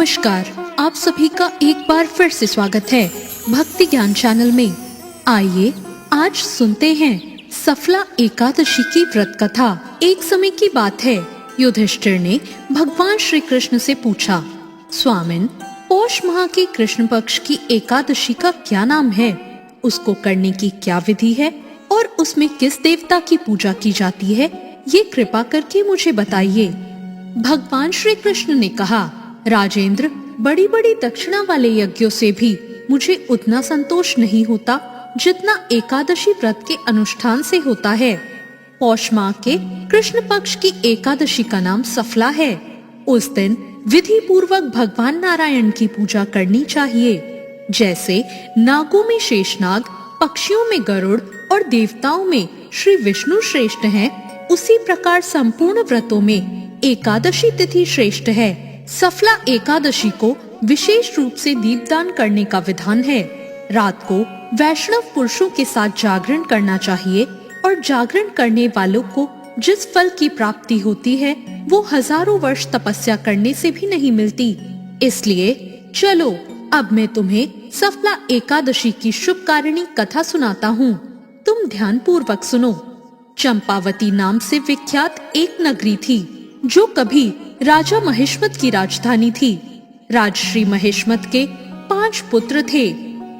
नमस्कार, आप सभी का एक बार फिर से स्वागत है भक्ति ज्ञान चैनल में। आइए आज सुनते हैं सफला एकादशी की व्रत कथा। एक समय की बात है, युधिष्ठिर ने भगवान श्री कृष्ण से पूछा, स्वामिन, पौष माह की कृष्ण पक्ष की एकादशी का क्या नाम है? उसको करने की क्या विधि है और उसमें किस देवता की पूजा की जाती है? ये कृपा करके मुझे बताइए। भगवान श्री कृष्ण ने कहा, राजेंद्र, बड़ी बड़ी दक्षिणा वाले यज्ञों से भी मुझे उतना संतोष नहीं होता जितना एकादशी व्रत के अनुष्ठान से होता है। पौष माह के कृष्ण पक्ष की एकादशी का नाम सफला है। उस दिन विधि पूर्वक भगवान नारायण की पूजा करनी चाहिए। जैसे नागों में शेषनाग, पक्षियों में गरुड़ और देवताओं में श्री विष्णु श्रेष्ठ हैं, उसी प्रकार संपूर्ण व्रतों में एकादशी तिथि श्रेष्ठ है। सफला एकादशी को विशेष रूप से दीपदान करने का विधान है। रात को वैष्णव पुरुषों के साथ जागरण करना चाहिए और जागरण करने वालों को जिस फल की प्राप्ति होती है वो हजारों वर्ष तपस्या करने से भी नहीं मिलती। इसलिए चलो अब मैं तुम्हें सफला एकादशी की शुभकारिणी कथा सुनाता हूँ। तुम ध्यान पूर्वक सुनो। चंपावती नाम से विख्यात एक नगरी थी जो कभी राजा महेश्मत की राजधानी थी। राजश्री महेश्मत के 5 पुत्र थे।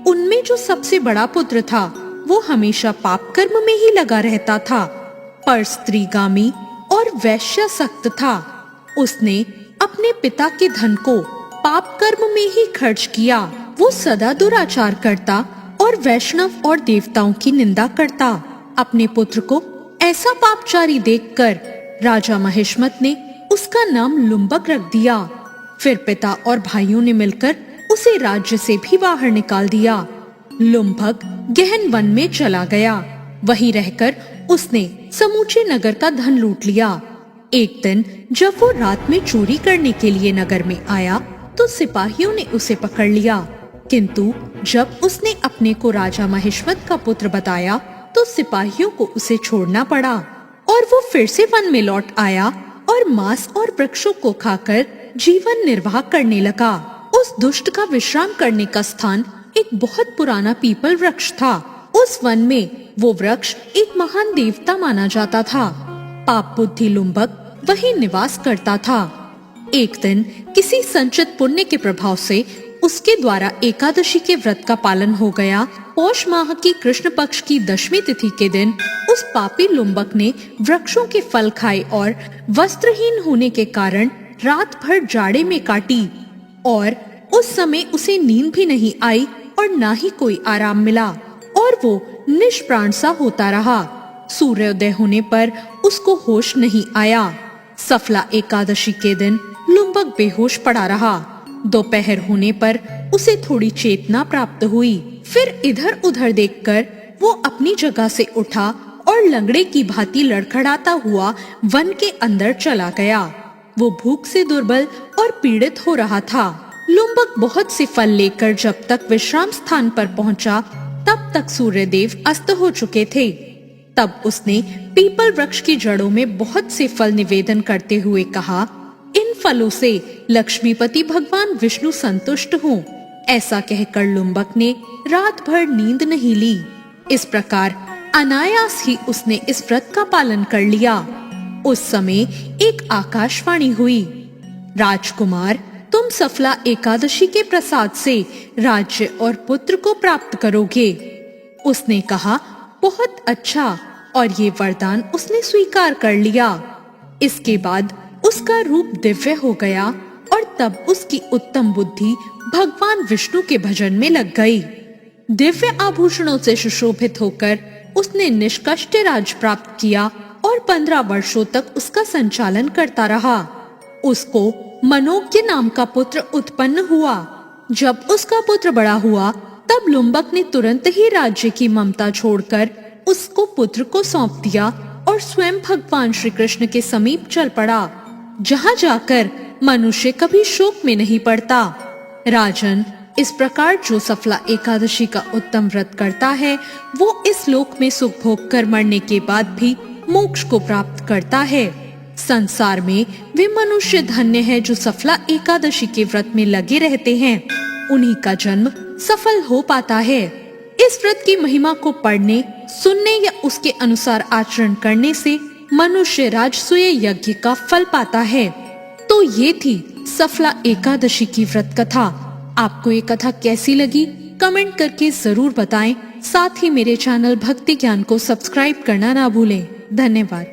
उनमें जो सबसे बड़ा पुत्र था वो हमेशा पाप कर्म में ही लगा रहता था, पर स्त्रीगामी और वैश्यासक्त था। उसने अपने पिता के धन को पाप कर्म में ही खर्च किया। वो सदा दुराचार करता और वैष्णव और देवताओं की निंदा करता। अपने पुत्र को ऐसा पापचारी देखकर राजा महेश्मत ने उसका नाम लुम्बक रख दिया। फिर पिता और भाइयों ने मिलकर उसे राज्य से भी बाहर निकाल दिया। लुम्बक गहन वन में चला गया। वहीं रहकर उसने समूचे नगर का धन लूट लिया। एक दिन जब वो रात में चोरी करने के लिए नगर में आया तो सिपाहियों ने उसे पकड़ लिया, किंतु जब उसने अपने को राजा महेश्मत का पुत्र बताया तो सिपाहियों को उसे छोड़ना पड़ा और वो फिर से वन में लौट आया और मांस और वृक्षों को खाकर जीवन निर्वाह करने लगा। उस दुष्ट का विश्राम करने का स्थान एक बहुत पुराना पीपल वृक्ष था। उस वन में वो वृक्ष एक महान देवता माना जाता था। पाप बुद्धि लुम्बक वहीं निवास करता था। एक दिन किसी संचित पुण्य के प्रभाव से उसके द्वारा एकादशी के व्रत का पालन हो गया। पौष माह की कृष्ण पक्ष की 10वीं तिथि के दिन उस पापी लुम्बक ने वृक्षों के फल खाए और वस्त्रहीन होने के कारण रात भर जाड़े में काटी और उस समय उसे नींद भी नहीं आई और ना ही कोई आराम मिला और वो निष्प्राण सा होता रहा। सूर्योदय होने पर उसको होश नहीं आया। सफला एकादशी के दिन लुम्बक बेहोश पड़ा रहा। दोपहर होने पर उसे थोड़ी चेतना प्राप्त हुई। फिर इधर उधर देखकर वो अपनी जगह से उठा और लंगड़े की भांति लड़खड़ाता हुआ वन के अंदर चला गया। वो भूख से दुर्बल और पीड़ित हो रहा था। लुम्बक बहुत से फल लेकर जब तक विश्राम स्थान पर पहुंचा तब तक सूर्यदेव अस्त हो चुके थे। तब उसने पीपल वृक्ष की जड़ों में बहुत से फल निवेदन करते हुए कहा, इन फलों से लक्ष्मीपति भगवान विष्णु संतुष्ट हों। ऐसा कहकर लुम्बक ने रात भर नींद नहीं ली। इस प्रकार अनायास ही उसने इस व्रत का पालन कर लिया। उस समय एक आकाशवाणी हुई, राजकुमार, तुम सफला एकादशी के प्रसाद से राज्य और पुत्र को प्राप्त करोगे। उसने कहा, बहुत अच्छा, और ये वरदान उसने स्वीकार कर लिया। इसके बाद उसका रूप दिव्य हो गया और तब उसकी उत्तम बुद्धि भगवान विष्णु के भजन में लग गई। दिव्य आभूषणों से सुशोभित होकर उसने निष्कष्ट राज प्राप्त किया और 15 वर्षों तक उसका संचालन करता रहा। उसको मनोज्ञ नाम का पुत्र उत्पन्न हुआ। जब उसका पुत्र बड़ा हुआ तब लुम्बक ने तुरंत ही राज्य की ममता छोड़कर उसको पुत्र को सौंप दिया और स्वयं भगवान श्री कृष्ण के समीप चल पड़ा, जहाँ जाकर मनुष्य कभी शोक में नहीं पड़ता। राजन, इस प्रकार जो सफला एकादशी का उत्तम व्रत करता है वो इस लोक में सुख भोग कर मरने के बाद भी मोक्ष को प्राप्त करता है। संसार में वे मनुष्य धन्य है जो सफला एकादशी के व्रत में लगे रहते हैं। उन्हीं का जन्म सफल हो पाता है। इस व्रत की महिमा को पढ़ने, सुनने या उसके अनुसार आचरण करने से मनुष्य राजसूय यज्ञ का फल पाता है। तो ये थी सफला एकादशी की व्रत कथा। आपको ये कथा कैसी लगी कमेंट करके जरूर बताएं। साथ ही मेरे चैनल भक्ति ज्ञान को सब्सक्राइब करना ना भूलें। धन्यवाद।